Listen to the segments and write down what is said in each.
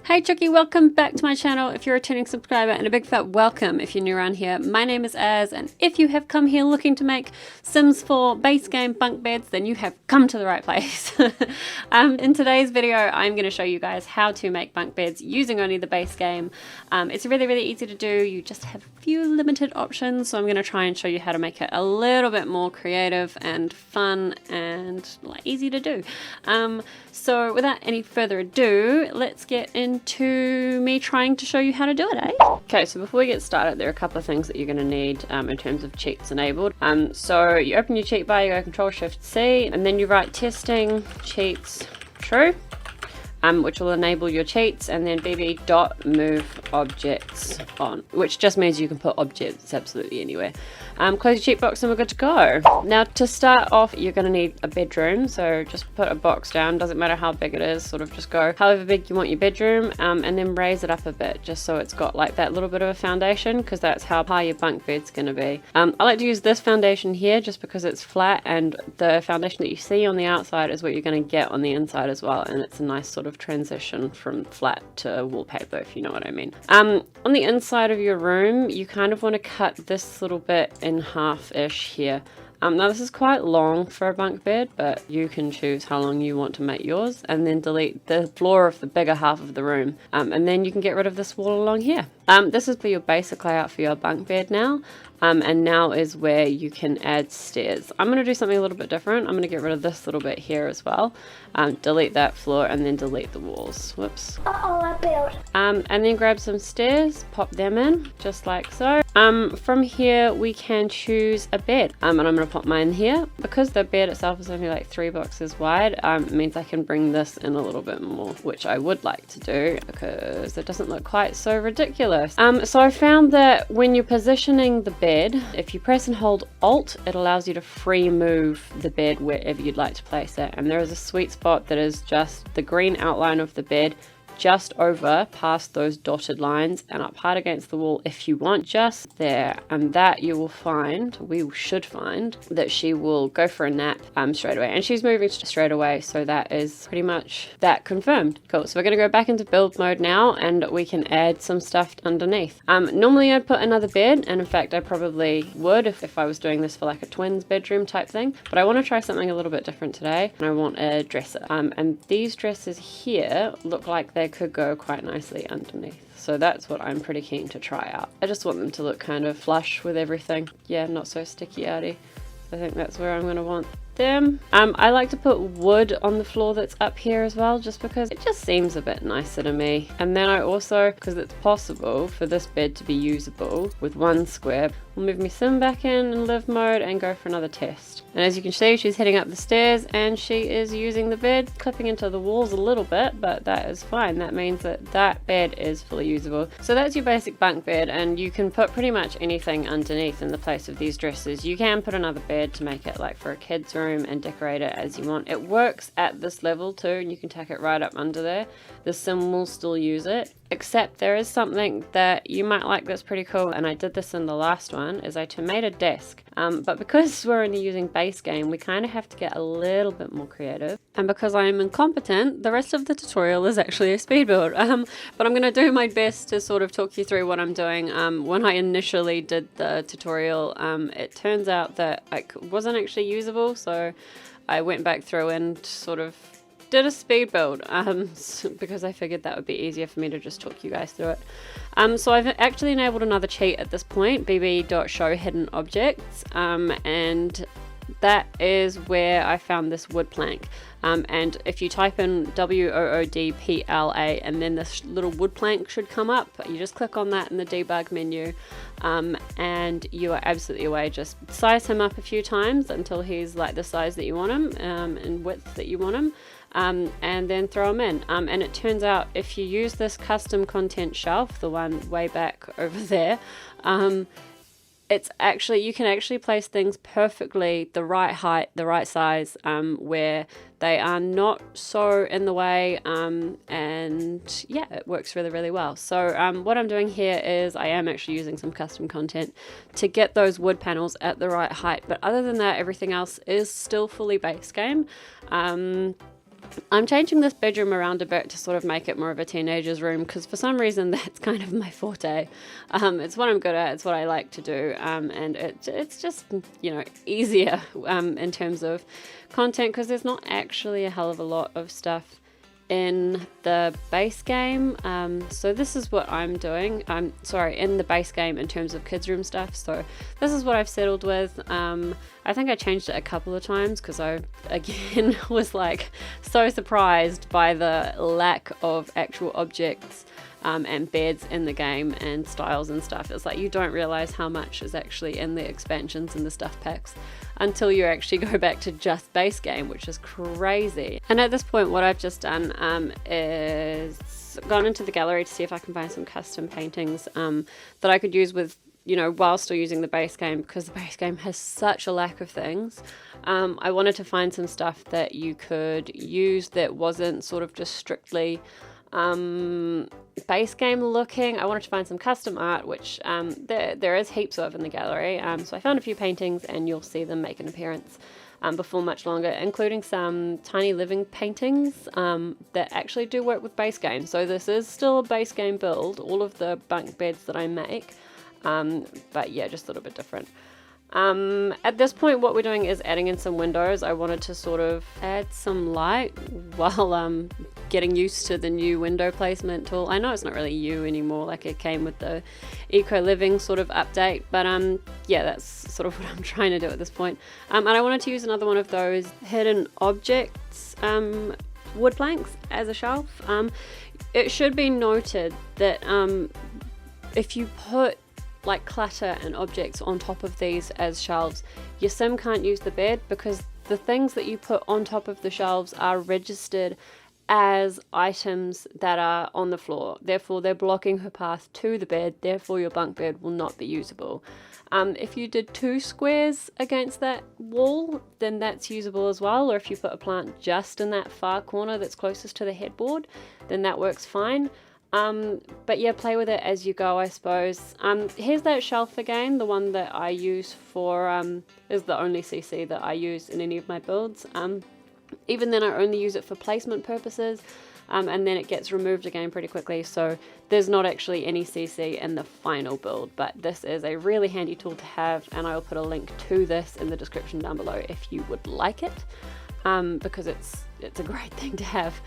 Hey Chookie, welcome back to my channel if you're a returning subscriber, and a big fat welcome if you're new around here. My name is Az, and if you have come here looking to make Sims 4 base game bunk beds, then you have come to the right place. In today's video, I'm going to show you guys how to make bunk beds using only the base game. It's really easy to do. You just have a few limited options, so I'm going to try and show you how to make it a little bit more creative and fun and easy to do. So without any further ado, let's get into me trying to show you how to do it, eh? Okay, so before we get started, there are a couple of things that you're going to need in terms of cheats enabled. So you open your cheat bar, you go Control-Shift-C, and then you write testing cheats true, which will enable your cheats, and then bb.move objects on, which just means you can put objects absolutely anywhere. Close your cheat box and we're good to go. Now to start off, you're going to need a bedroom, so just put a box down, doesn't matter how big it is, sort of just go however big you want your bedroom, and then raise it up a bit just so it's got like that little bit of a foundation, because that's how high your bunk bed's going to be. I like to use this foundation here just because it's flat, and the foundation that you see on the outside is what you're going to get on the inside as well, and it's a nice sort of transition from flat to wallpaper, if you know what I mean. On the inside of your room, you kind of want to cut this little bit in half-ish here. Now this is quite long for a bunk bed, but you can choose how long you want to make yours, and then delete the floor of the bigger half of the room, and then you can get rid of this wall along here. This is for your basic layout for your bunk bed now, and now is where you can add stairs. I'm going to do something a little bit different. I'm going to get rid of this little bit here as well, delete that floor, and then delete the walls. Whoops. I built. And then grab some stairs, pop them in, just like so. From here we can choose a bed, and I'm going to pop mine here. Because the bed itself is only like 3 boxes wide, it means I can bring this in a little bit more, which I would like to do because it doesn't look quite so ridiculous. So I found that when you're positioning the bed, if you press and hold Alt, it allows you to free move the bed wherever you'd like to place it, and there is a sweet spot that is just the green outline of the bed, just over past those dotted lines and up hard against the wall if you want, just there. And that you will find, we should find, that she will go for a nap straight away, and she's moving straight away, so that is pretty much that confirmed. Cool, so we're going to go back into build mode now, and we can add some stuff underneath. Normally I'd put another bed, and in fact I probably would if I was doing this for like a twins bedroom type thing, but I want to try something a little bit different today, and I want a dresser. And these dressers here look like they could go quite nicely underneath, so that's what I'm pretty keen to try out. I just want them to look kind of flush with everything, yeah, not so sticky outy. I think that's where I'm going to want them. I like to put wood on the floor that's up here as well, just because it just seems a bit nicer to me. And then I also, because it's possible for this bed to be usable with one square, I'll move my sim back in live mode and go for another test. And as you can see, she's heading up the stairs and she is using the bed, clipping into the walls a little bit, but that is fine. That means that that bed is fully usable. So that's your basic bunk bed, and you can put pretty much anything underneath in the place of these dressers. You can put another bed to make it like for a kid's room and decorate it as you want. It works at this level too, and you can tack it right up under there. The sim will still use it, except there is something that you might like that's pretty cool, and I did this in the last one, is I made a desk. But because we're only using base game, we kind of have to get a little bit more creative. And because I am incompetent, the rest of the tutorial is actually a speed build. But I'm going to do my best to sort of talk you through what I'm doing. When I initially did the tutorial, it turns out that it wasn't actually usable, so I went back through and sort of did a speed build because I figured that would be easier for me to just talk you guys through it. So I've actually enabled another cheat at this point, bb.show hidden objects, and that is where I found this wood plank. And if you type in WOODPLA and then this little wood plank should come up, you just click on that in the debug menu, and you are absolutely away. Just size him up a few times until he's like the size that you want him, and width that you want him. And then throw them in. And it turns out if you use this custom content shelf, the one way back over there, it's actually, you can actually place things perfectly the right height, the right size, where they are not so in the way, and yeah, it works really well. So what I'm doing here is I am actually using some custom content to get those wood panels at the right height, but other than that, everything else is still fully base game. I'm changing this bedroom around a bit to sort of make it more of a teenager's room, because for some reason that's kind of my forte. It's what I'm good at, it's what I like to do, and it's just, you know, easier in terms of content, because there's not actually a hell of a lot of stuff in the base game. So this is what I'm doing. In the base game in terms of kids room stuff. So this is what I've settled with. I think I changed it a couple of times because I again was like so surprised by the lack of actual objects and beds in the game and styles and stuff. It's like you don't realize how much is actually in the expansions and the stuff packs until you actually go back to just base game, which is crazy. And at this point, what I've just done is gone into the gallery to see if I can find some custom paintings that I could use with, you know, while still using the base game, because the base game has such a lack of things. I wanted to find some stuff that you could use that wasn't sort of just strictly base game looking. I wanted to find some custom art, which there is heaps of in the gallery. So I found a few paintings, and you'll see them make an appearance before much longer, including some tiny living paintings that actually do work with base game. So this is still a base game build, all of the bunk beds that I make, but yeah, just a little bit different. At this point, what we're doing is adding in some windows. I wanted to sort of add some light while getting used to the new window placement tool. I know it's not really U anymore, like it came with the eco living sort of update, but yeah, that's sort of what I'm trying to do at this point. And I wanted to use another one of those hidden objects wood planks as a shelf. It should be noted that if you put like clutter and objects on top of these as shelves, your sim can't use the bed, because the things that you put on top of the shelves are registered as items that are on the floor. Therefore, they're blocking her path to the bed. Therefore, your bunk bed will not be usable. If you did 2 squares against that wall, then that's usable as well. Or if you put a plant just in that far corner that's closest to the headboard, then that works fine. But yeah, play with it as you go, I suppose. Here's that shelf again. The one that I use for, is the only CC that I use in any of my builds. Even then, I only use it for placement purposes, and then it gets removed again pretty quickly. So there's not actually any CC in the final build, but this is a really handy tool to have, and I'll put a link to this in the description down below if you would like it, because it's a great thing to have.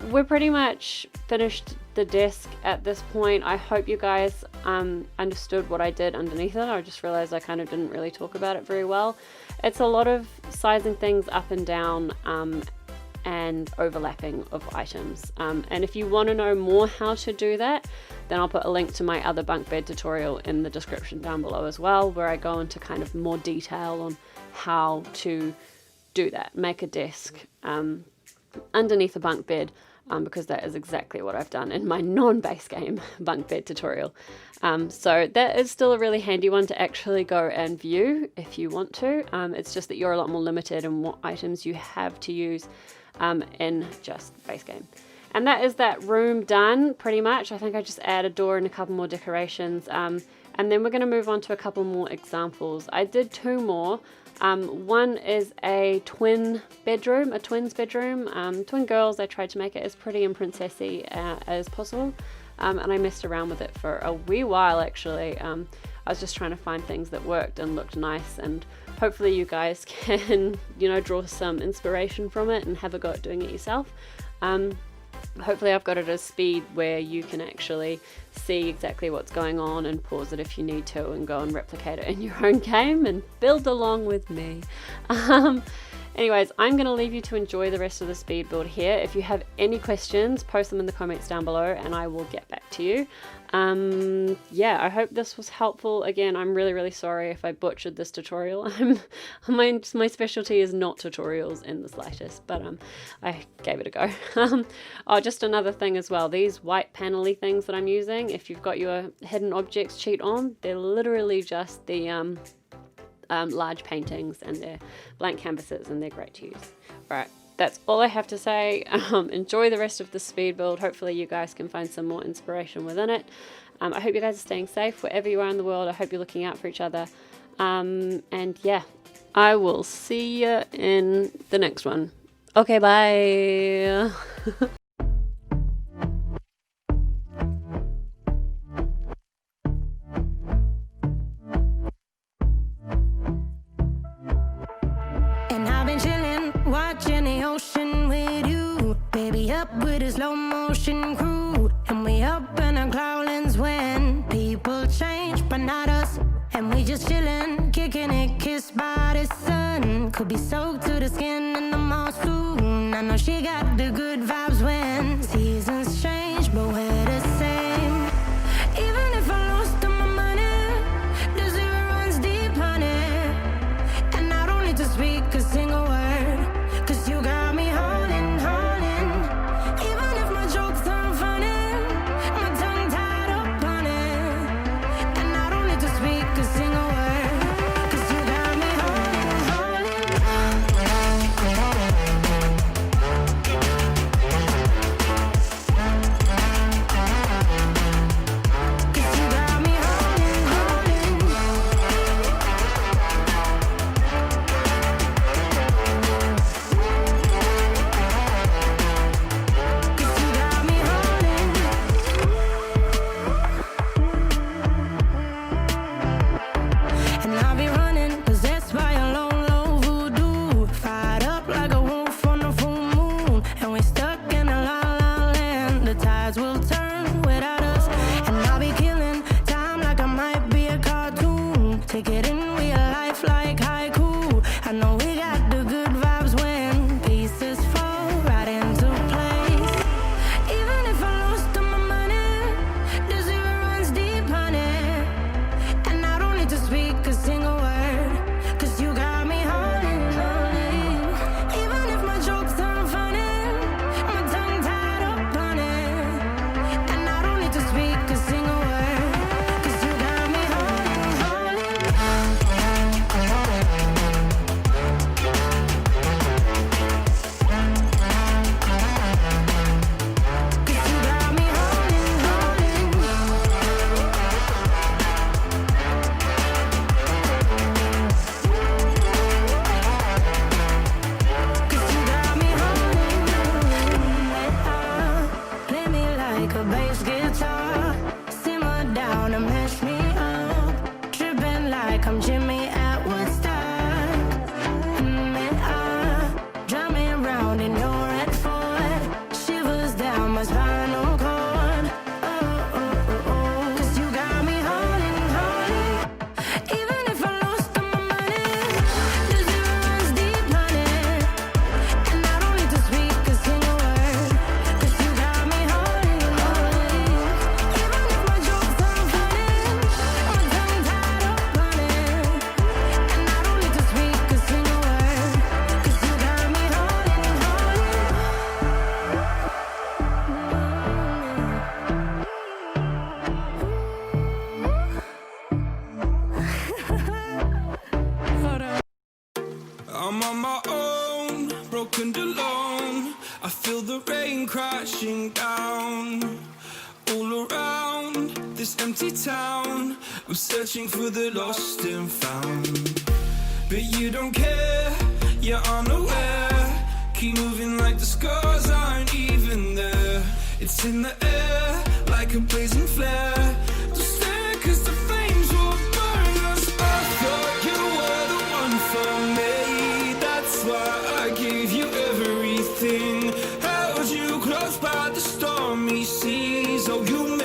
We're pretty much finished the desk at this point. I hope you guys understood what I did underneath it. I just realized I kind of didn't really talk about it very well. It's a lot of sizing things up and down and overlapping of items. And if you want to know more how to do that, then I'll put a link to my other bunk bed tutorial in the description down below as well, where I go into kind of more detail on how to do that, make a desk underneath a bunk bed, because that is exactly what I've done in my non-base game bunk bed tutorial. So that is still a really handy one to actually go and view if you want to. It's just that you're a lot more limited in what items you have to use in just base game. And that is that room done pretty much. I think I just add a door and a couple more decorations, and then we're going to move on to a couple more examples. I did 2 more. One is a twins bedroom, twin girls. I tried to make it as pretty and princessy as possible, and I messed around with it for a wee while actually. I was just trying to find things that worked and looked nice, and hopefully you guys can, you know, draw some inspiration from it and have a go at doing it yourself. Hopefully I've got it at a speed where you can actually see exactly what's going on and pause it if you need to and go and replicate it in your own game and build along with me. Anyways, I'm going to leave you to enjoy the rest of the speed build here. If you have any questions, post them in the comments down below and I will get back to you. Yeah, I hope this was helpful. Again, I'm really sorry if I butchered this tutorial. My specialty is not tutorials in the slightest, but I gave it a go. Oh, just another thing as well, these white panel-y things that I'm using, if you've got your hidden objects cheat on, they're literally just the large paintings, and they're blank canvases, and they're great to use. Right, that's all I have to say. Enjoy the rest of the speed build. Hopefully you guys can find some more inspiration within it. I hope you guys are staying safe wherever you are in the world. I hope you're looking out for each other. And yeah, I will see you in the next one. Okay, bye. And I've been chilling, watching the ocean with you. Baby, up with a slow motion crew. And we up in our clouds when people change, but not us. And we just chilling, kicking it, kissed by the sun. Could be soaked to the skin in the mall soon. I know she got the good vibes when seasons change, but we're the same. Even if I lost all my money, the zero runs deep, honey. And I don't need to speak a single word, 'cause you got me holding, holding. Even if my jokes aren't funny, my tongue tied up on it. And I don't need to speak a single word, 'cause you got me holding, holding. 'Cause you got me holding, holding. Cause you got me holding. And I'll be running, possessed by a low, low voodoo. Fired up like a wolf on the full moon. And we're stuck in a la la land. The tides will turn without us. And I'll be killing time like I might be a cartoon. Take it in real life like haiku. I know we got the good vibes when pieces fall right into place. Even if I lost all my money, the zero runs deep, honey. And I don't need to speak a single word, 'cause you got me holding, holding. Even if my jokes aren't funny, my tongue tied up on it. And I don't need to speak a single word, 'cause you got me holding, holding. 'Cause you got me holding, holding. 'Cause you got me holding, holding. Play me like a bass guitar. Simmer down and mash me up. Tripping like I'm Jimmy at Woodstock. Drive me around in your red Ford. Shivers down my spinal cord. Oh, oh, oh, oh. 'Cause you got me holding, holding. Even if I lost all my money, the zero runs deep, honey. And I don't need to speak a single word, 'cause you got me holding, holding. Even if my jokes aren't funny, my tongue tied up on it. And I don't need to speak a single word, 'cause you got me holding, holding. I'm on my own, broken and alone. I feel the rain crashing down all around this empty town. I'm searching for the lost and found, but you don't care, you're unaware. Keep moving like the scars aren't even there. It's in the air like a blazing flare. Don't stare 'cause the flames will burn us. I thought you were the one for me. That's why I gave you everything. Held you close by the stormy seas. Oh, you